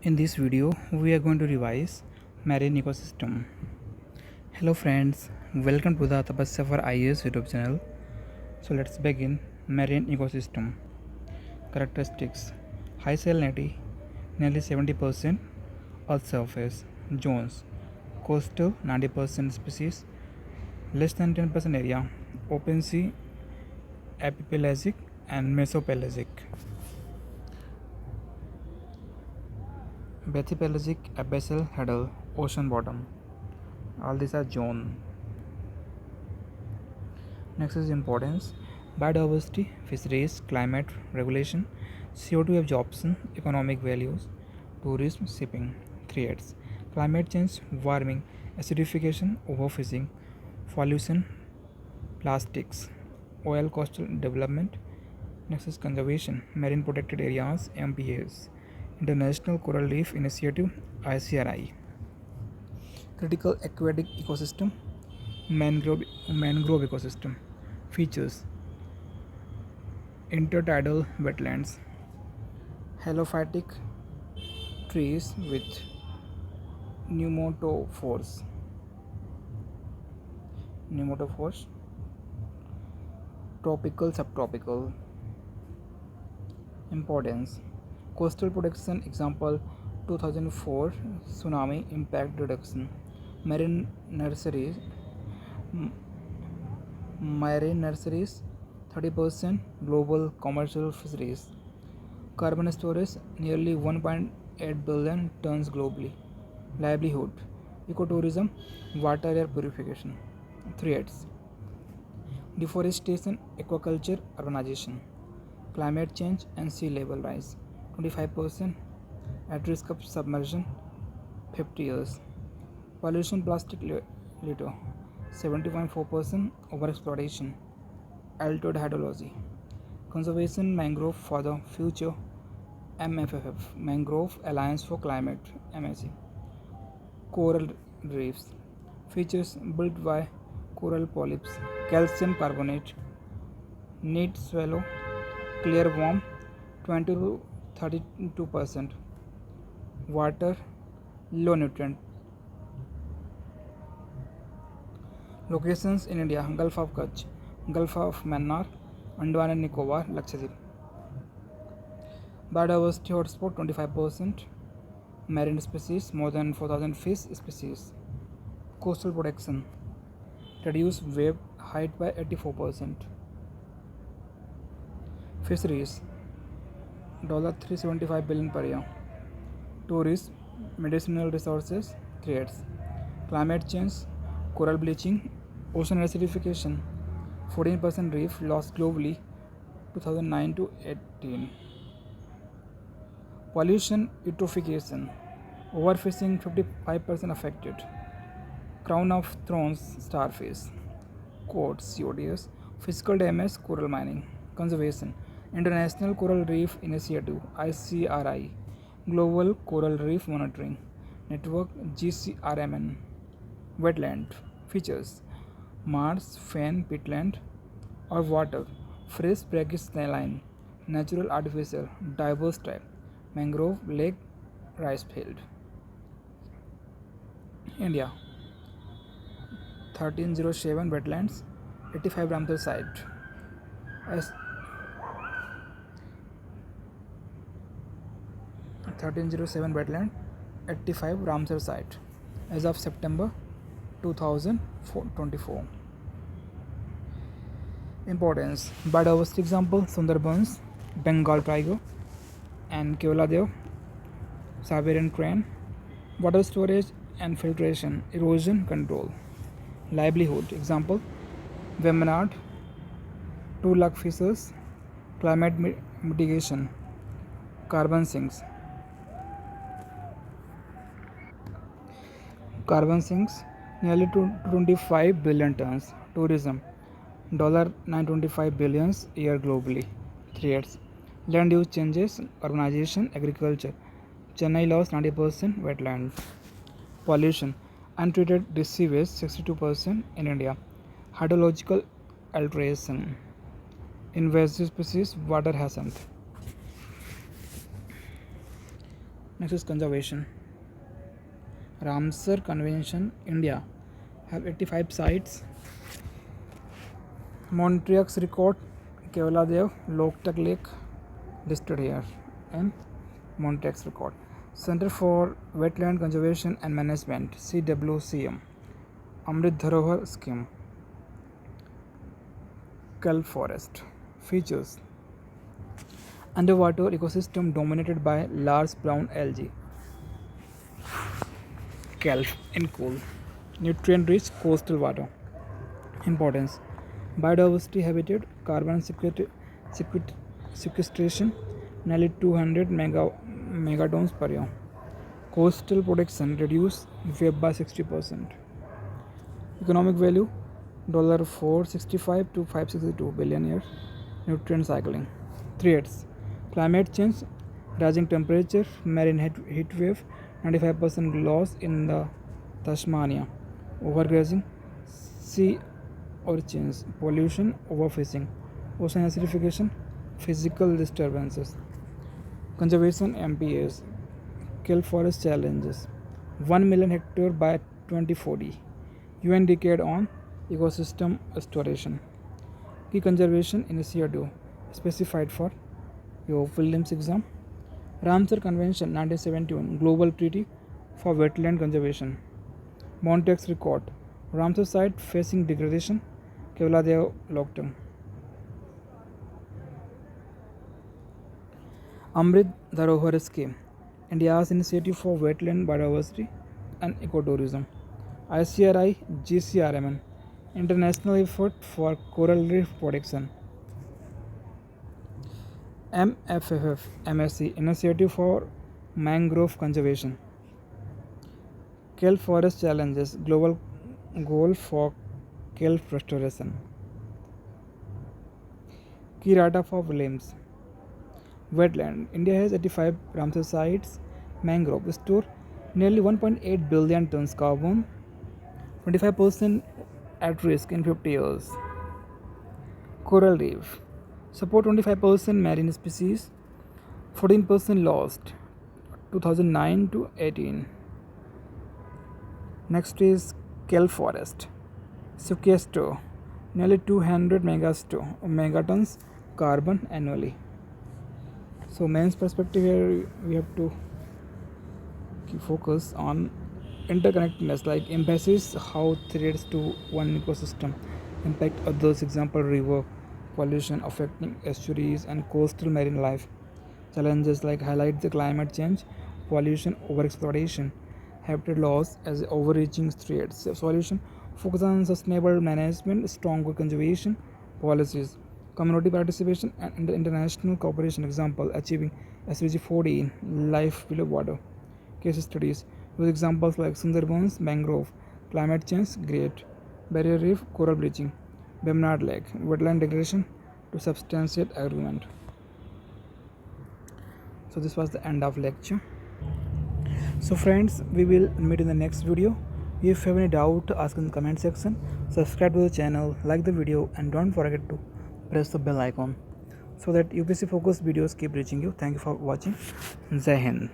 In this video, we are going to revise marine ecosystem. Hello friends, welcome to the Tapasya for IAS YouTube channel. So let's begin. Marine ecosystem. Characteristics: high salinity, nearly 70%, earth surface, zones, coastal 90% species, less than 10% area, open sea, epipelagic and mesopelagic. Bathypelagic, abyssal, heddle, ocean bottom. All these are zone. Next is importance: biodiversity, fisheries, climate regulation, CO2 absorption, economic values, tourism, shipping. Threats: climate change, warming, acidification, overfishing, pollution, plastics, oil coastal development. Next is conservation, marine protected areas, MPAs, International Coral Reef Initiative, ICRI. Critical aquatic ecosystem, mangrove ecosystem. Features: intertidal wetlands, halophytic trees with pneumotophores, tropical, subtropical. Importance: coastal protection, example 2004 tsunami impact reduction, marine nurseries, 30% global commercial fisheries, carbon storage nearly 1.8 billion tons globally, livelihood, ecotourism, water air purification. Threats: deforestation, aquaculture, urbanization, climate change and sea level rise, 25% at risk of submersion, 50 years, pollution, plastic litter, 70.4%, overexploitation, altered hydrology, conservation, mangrove for the future, MFFF, Mangrove Alliance for Climate, MSC, coral reefs, features built by coral polyps, calcium carbonate, neat swallow, clear warm, 20 to 32%, water, low nutrient. Locations in India: Gulf of Kutch, Gulf of Mannar, Andaman and Nicobar, Lakshadweep. Biodiversity hotspot 25%, marine species more than 4,000 fish species. Coastal protection: reduce wave height by 84%. Fisheries: $375 billion per year. Tourism, medicinal resources. Threats: climate change, coral bleaching, ocean acidification, 14% reef lost globally 2009 to 18. Pollution, eutrophication, overfishing 55% affected. Crown of thorns starfish. CODS, physical damage, coral mining. Conservation: International Coral Reef Initiative, ICRI, Global Coral Reef Monitoring Network, GCRMN. Wetland features: marsh, fen, peatland or water, fresh, brackish saline, natural, artificial, diverse type, mangrove, lake, rice field. India: 1307 wetlands, 85 Ramsar site. As 1307 wetland, 85 Ramsar site as of September 2024. Importance: biodiversity example Sundarbans, Bengal tiger and Keoladev, Siberian crane. Water storage and filtration, erosion control. Livelihood example Vemanad, 2 lakh fishes, climate mitigation, carbon sinks. Carbon sinks nearly 25 billion tons. Tourism $925 billion year globally. Threats: land use changes, urbanization, agriculture. Chennai lost 90% wetland. Pollution: untreated sewage 62% in India. Hydrological alteration. Invasive species, water hyacinth. Next is conservation. Ramsar Convention, India have 85 sites. Montreux Record, Kevaladev, Loktak Lake listed here and Montreux Record. Center for Wetland Conservation and Management, CWCM. Amrit Dharohar Scheme. Kelp Forest. Features: underwater ecosystem dominated by large brown algae. Kelp in cool. Nutrient rich coastal water. Importance: biodiversity habitat, carbon sequestration nearly 200 megatons per year. Coastal protection reduce web by 60%. Economic value $465 to $562 billion year. Nutrient cycling. Threats: climate change, rising temperature, marine heat wave, 95% loss in the Tasmania, overgrazing, sea urchins, pollution, overfishing, ocean acidification, physical disturbances. Conservation MPAs, Kelp Forest challenges, 1 million hectare by 2040, UN decade on ecosystem restoration. Key conservation initiative specified for your prelims exam. Ramsar Convention 1971 Global Treaty for Wetland Conservation. Montreux Record, Ramsar site facing degradation, Kevaladev Loktam. Amrit Dharohar Scheme, India's initiative for wetland biodiversity and ecotourism. ICRI GCRMN, International effort for coral reef protection. MFFF MSc, Initiative for Mangrove Conservation. Kelp Forest Challenges, Global Goal for Kelp Restoration. Key data for prelims. Wetland, India has 85 Ramsar sites. Mangrove store nearly 1.8 billion tons carbon, 25% at risk in 50 years. Coral reef, support 25% marine species, 14% lost 2009 to 18. Next is kelp forest, sequester nearly 200 megatons carbon annually. So mains perspective here we have to keep focus on interconnectedness, like emphasis how threats to one ecosystem impact others, example river pollution affecting estuaries and coastal marine life. Challenges like highlight the climate change, pollution, overexploitation, habitat loss as overreaching threats. Solution: focus on sustainable management, stronger conservation policies, community participation, and international cooperation. Example: achieving SDG 14, life below water. Case studies with examples like Sundarbans, mangrove, climate change, great barrier reef, coral bleaching, Bemnard Lake, wetland degradation to substantiate argument. So this was the end of lecture. So friends, we will meet in the next video. If you have any doubt, ask in the comment section. Subscribe to the channel, like the video, and don't forget to press the bell icon so that UPSC focused videos keep reaching you. Thank you for watching. Jai Hind.